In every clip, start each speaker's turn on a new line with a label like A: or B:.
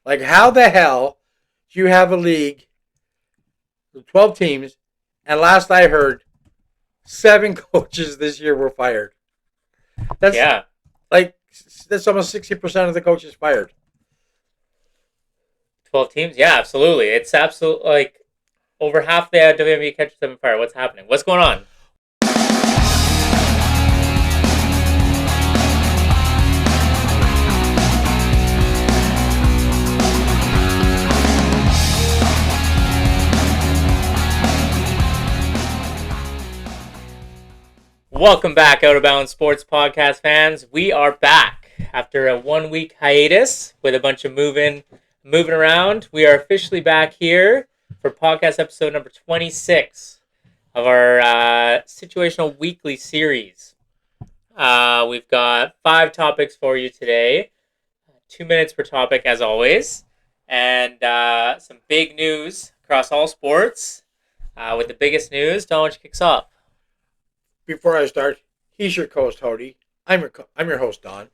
A: Like, how the hell do you have a league with 12 teams, and last I heard, 7 coaches this year were fired? That's
B: Yeah,
A: like that's almost 60% of the coaches fired.
B: 12 teams. Yeah, absolutely. It's absolutely like over half the WNBA catches them fire. What's happening? What's going on? Welcome back, Out of Bounds Sports Podcast fans. We are back after a 1 week hiatus with a bunch of moving around. We are officially back here for podcast episode number 26 of our situational weekly series. We've got 5 topics for you today, 2 minutes per topic as always, and some big news across all sports. With the biggest news, Don, which kicks off.
A: Before I start, he's your co-host, Hody. I'm your host, Don.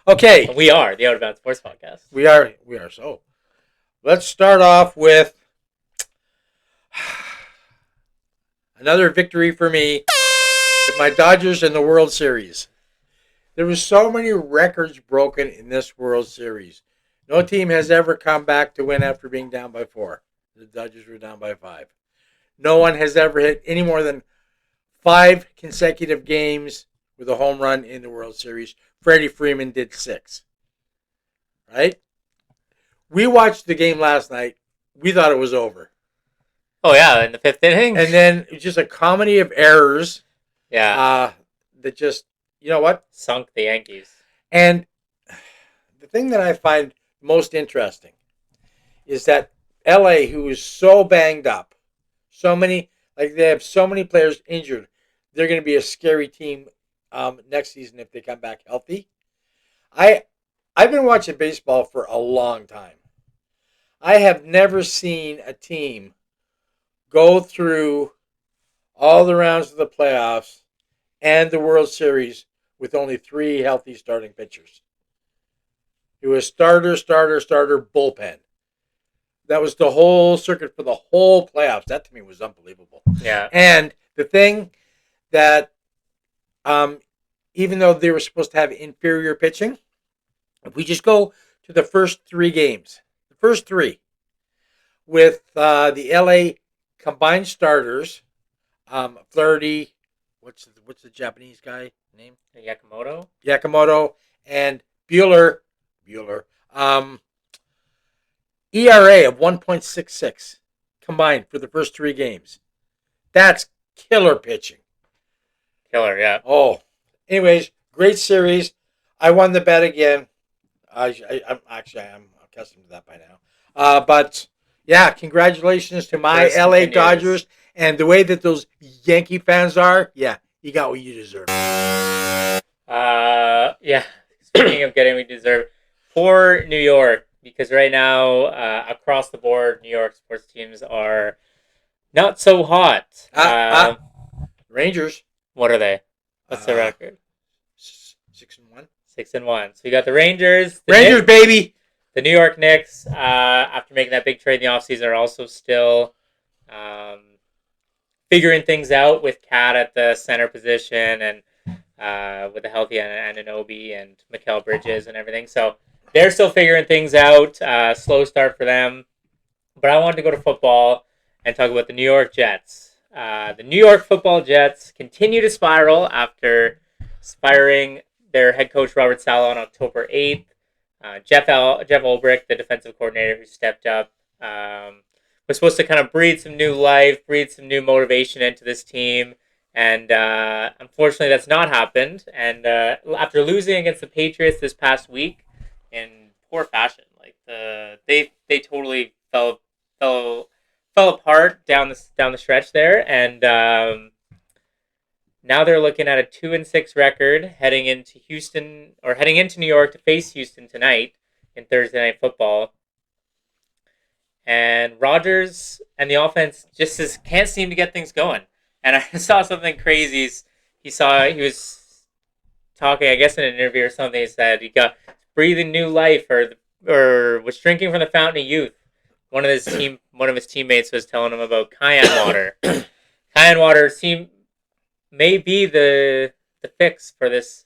A: Okay.
B: We are the Out of Bounds Sports Podcast.
A: We are so. Let's start off with another victory for me with my Dodgers in the World Series. There were so many records broken in this World Series. No team has ever come back to win after being down by 4. The Dodgers were down by 5. No one has ever hit any more than 5 consecutive games with a home run in the World Series. Freddie Freeman did 6. Right? We watched the game last night. We thought it was over.
B: Oh, yeah, in the 5th inning.
A: And then it was just a comedy of errors.
B: Yeah.
A: That just, you know what?
B: Sunk the Yankees.
A: And the thing that I find most interesting is that LA, who is so banged up, they have so many players injured, they're going to be a scary team next season if they come back healthy. I've been watching baseball for a long time. I have never seen a team go through all the rounds of the playoffs and the World Series with only 3 healthy starting pitchers. It was starter, bullpen. That was the whole circuit for the whole playoffs. That to me was unbelievable.
B: Yeah.
A: And the thing that, even though they were supposed to have inferior pitching, if we just go to the first 3 games, with the LA combined starters, Flaherty, what's the Japanese guy name? Yakamoto, and Buehler. ERA of 1.66 combined for the first 3 games. That's killer pitching.
B: Killer, yeah.
A: Oh, anyways, great series. I won the bet again. I'm accustomed to that by now. But yeah, congratulations to my LA Dodgers, and the way that those Yankee fans are. Yeah, you got what you deserve.
B: Yeah. Speaking of getting what you deserve, for New York. Because right now, across the board, New York sports teams are not so hot.
A: Rangers.
B: What are they? What's their record?
A: 6-1.
B: 6-1. So you got the Rangers.
A: Rangers, baby.
B: The New York Knicks, after making that big trade in the offseason, are also still figuring things out with Kat at the center position and with the healthy Anunoby and Mikal Bridges and everything. So they're still figuring things out. Slow start for them. But I wanted to go to football and talk about the New York Jets. The New York football Jets continue to spiral after firing their head coach Robert Saleh on October 8th. Jeff Ulbrich, the defensive coordinator who stepped up, was supposed to kind of breathe some new life, breathe some new motivation into this team. And unfortunately, that's not happened. And after losing against the Patriots this past week, in poor fashion, like they totally fell apart down the stretch there, and now they're looking at a 2-6 record heading into New York to face Houston tonight in Thursday Night Football. And Rodgers and the offense just can't seem to get things going. And I saw something crazy. He was talking, I guess, in an interview or something. He said he got breathing new life, or was drinking from the fountain of youth. One of his teammates was telling him about cayenne water. Cayenne water may be the fix for this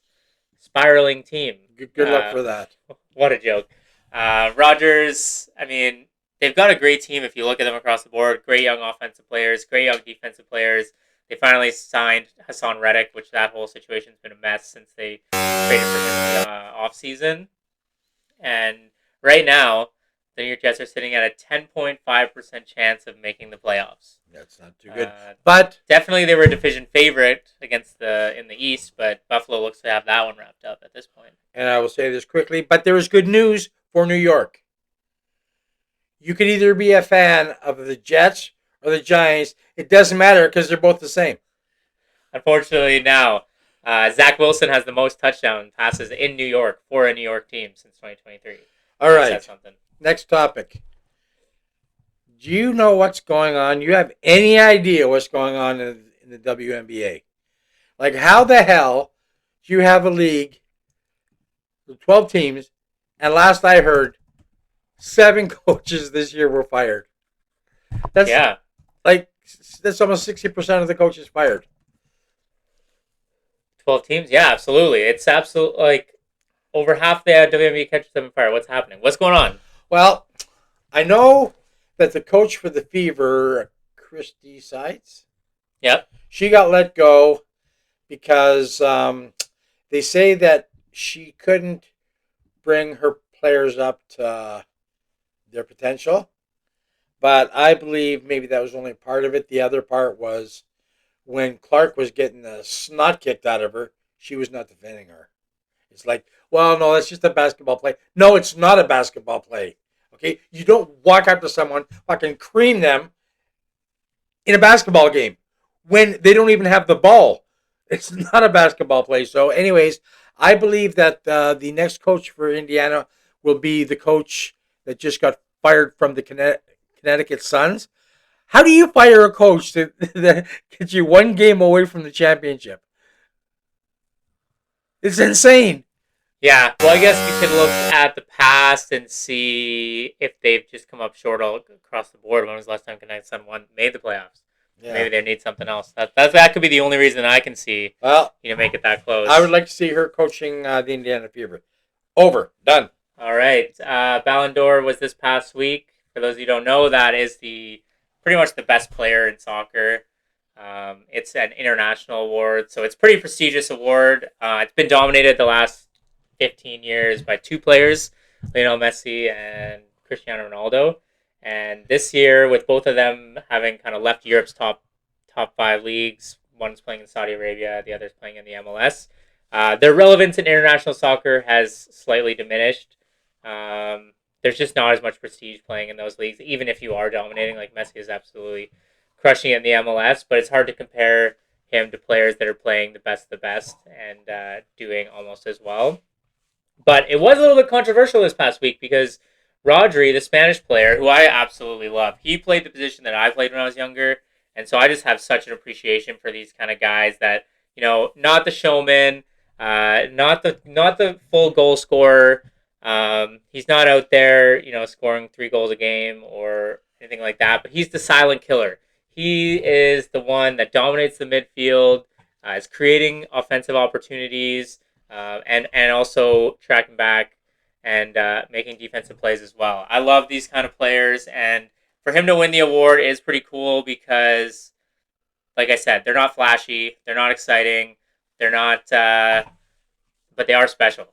B: spiraling team.
A: Good luck for that.
B: What a joke. Rogers, I mean, they've got a great team if you look at them across the board. Great young offensive players, great young defensive players. They finally signed Hassan Reddick, which that whole situation's been a mess since they traded for him in the offseason. And right now, the New York Jets are sitting at a 10.5% chance of making the playoffs.
A: That's not too good. But
B: definitely they were a division favorite against in the East, but Buffalo looks to have that one wrapped up at this point.
A: And I will say this quickly, but there is good news for New York. You can either be a fan of the Jets or the Giants. It doesn't matter because they're both the same.
B: Unfortunately, now Zach Wilson has the most touchdown passes in New York for a New York team since 2023.
A: All right. Next topic. Do you know what's going on? You have any idea what's going on in the WNBA? Like, how the hell do you have a league with 12 teams, and last I heard, 7 coaches this year were fired? That's that's almost 60% of the coaches fired.
B: 12 teams? Yeah, absolutely. It's absolutely over half the WNBA catches them fired. What's happening? What's going on?
A: Well, I know that the coach for the Fever, Christy Sides, she got let go because they say that she couldn't bring her players up to their potential. But I believe maybe that was only part of it. The other part was when Clark was getting the snot kicked out of her, she was not defending her. It's like, well, no, that's just a basketball play. No, it's not a basketball play. Okay? You don't walk up to someone, fucking cream them in a basketball game when they don't even have the ball. It's not a basketball play. So, anyways, I believe that the next coach for Indiana will be the coach that just got fired from the Connecticut Suns. How do you fire a coach that gets you one game away from the championship? It's insane.
B: Yeah, well, I guess we could look at the past and see if they've just come up short all across the board. When was the last time Connecticut Sun made the playoffs? Yeah. Maybe they need something else. That could be the only reason I can see.
A: Well,
B: make it that close.
A: I would like to see her coaching the Indiana Fever. Over. Done.
B: All right. Ballon d'Or was this past week. For those of you who don't know, that is pretty much the best player in soccer. It's an international award, so it's a pretty prestigious award. It's been dominated the last 15 years by 2 players, Lionel Messi and Cristiano Ronaldo. And this year, with both of them having kind of left Europe's top 5 leagues, one's playing in Saudi Arabia, the other's playing in the MLS, their relevance in international soccer has slightly diminished. There's just not as much prestige playing in those leagues, even if you are dominating. Like Messi is absolutely crushing it in the MLS, but it's hard to compare him to players that are playing the best of the best and doing almost as well. But it was a little bit controversial this past week because Rodri, the Spanish player, who I absolutely love, he played the position that I played when I was younger, and so I just have such an appreciation for these kind of guys that, not the showman, not the full goal scorer. He's not out there, scoring 3 goals a game or anything like that, but he's the silent killer. He is the one that dominates the midfield, is creating offensive opportunities, and also tracking back and making defensive plays as well. I love these kind of players, and for him to win the award is pretty cool because, like I said, they're not flashy, they're not exciting, they're not, but they are special.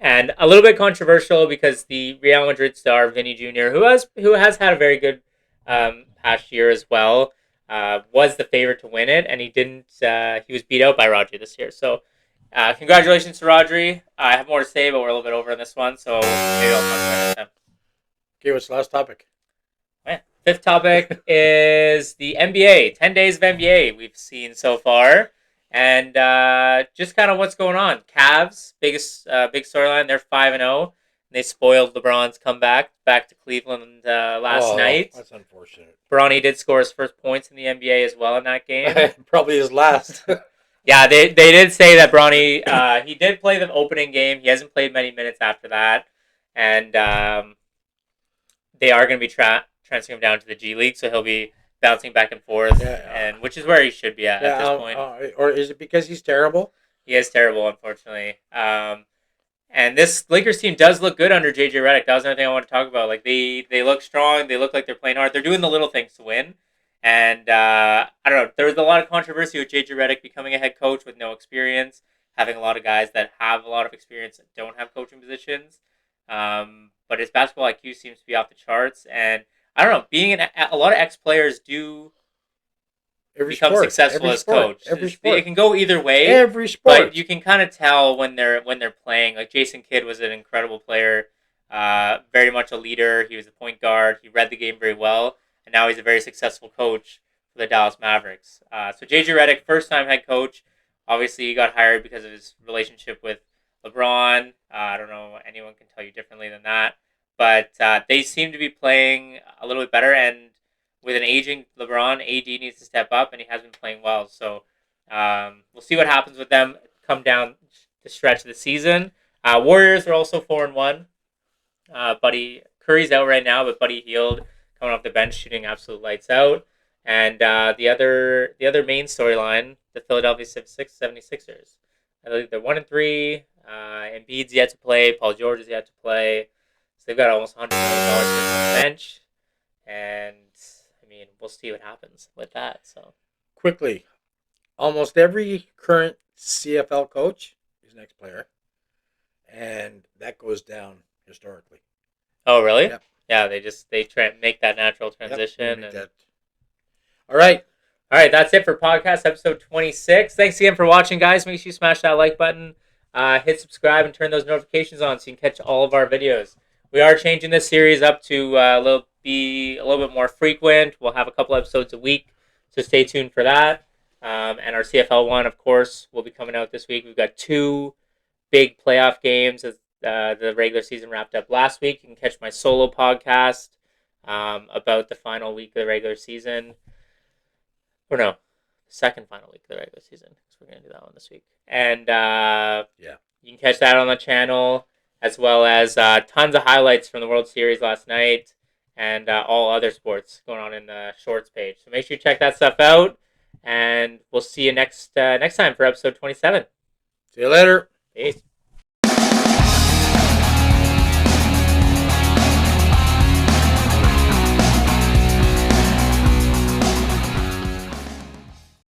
B: And a little bit controversial because the Real Madrid star Vinny Jr., who has had a very good past year as well, was the favorite to win it, and he didn't. He was beat out by Rodri this year. So, congratulations to Rodri. I have more to say, but we're a little bit over on this one, so maybe I'll talk about it next time.
A: Okay, what's the last topic?
B: Yeah. 5th topic is the NBA. 10 days of NBA we've seen so far. And just kind of what's going on. Cavs, big storyline. They're 5-0. They spoiled LeBron's comeback back to Cleveland last night.
A: That's unfortunate.
B: Bronny did score his first points in the NBA as well in that game.
A: Probably his last.
B: Yeah, they did say that Bronny, he did play the opening game. He hasn't played many minutes after that. and they are going to be transferring him down to the G League, so he'll be bouncing back and forth, and which is where he should be at this point.
A: Or is it because he's terrible?
B: He is terrible, unfortunately. And this Lakers team does look good under JJ Redick. That was another thing I want to talk about. Like they look strong. They look like they're playing hard. They're doing the little things to win. And I don't know. There was a lot of controversy with JJ Redick becoming a head coach with no experience, having a lot of guys that have a lot of experience that don't have coaching positions. But his basketball IQ seems to be off the charts. And I don't know. Being a lot of ex players do become successful as coach.
A: Every sport.
B: It can go either way.
A: Every sport.
B: But you can kind of tell when they're playing. Like Jason Kidd was an incredible player, very much a leader. He was a point guard. He read the game very well, and now he's a very successful coach for the Dallas Mavericks. So JJ Redick, first time head coach. Obviously, he got hired because of his relationship with LeBron. I don't know anyone can tell you differently than that. But they seem to be playing a little bit better, and with an aging LeBron, AD needs to step up, and he has been playing well. So we'll see what happens with them come down the stretch of the season. Warriors are also 4-1. Buddy Curry's out right now, but Buddy Hield coming off the bench, shooting absolute lights out. And the other main storyline, the Philadelphia 76ers. I believe they're 1-3. Embiid's yet to play. Paul George is yet to play. So they've got almost $100 million on the bench. And I mean, we'll see what happens with that. So
A: quickly, almost every current CFL coach is an ex-player, and that goes down historically.
B: Oh, really?
A: Yep.
B: Yeah, they try and make that natural transition.
A: Yep, All right.
B: That's it for podcast episode 26. Thanks again for watching, guys. Make sure you smash that like button, hit subscribe, and turn those notifications on so you can catch all of our videos. We are changing this series up to be a little bit more frequent. We'll have a couple episodes a week, so stay tuned for that. And our CFL one, of course, will be coming out this week. We've got 2 big playoff games as the regular season wrapped up last week. You can catch my solo podcast about the final week of the regular season. Or no, second final week of the regular season, because we're going to do that one this week. And you can catch that on the channel, as well as tons of highlights from the World Series last night and all other sports going on in the shorts page. So make sure you check that stuff out, and we'll see you next time for episode 27.
A: See you later.
B: Peace.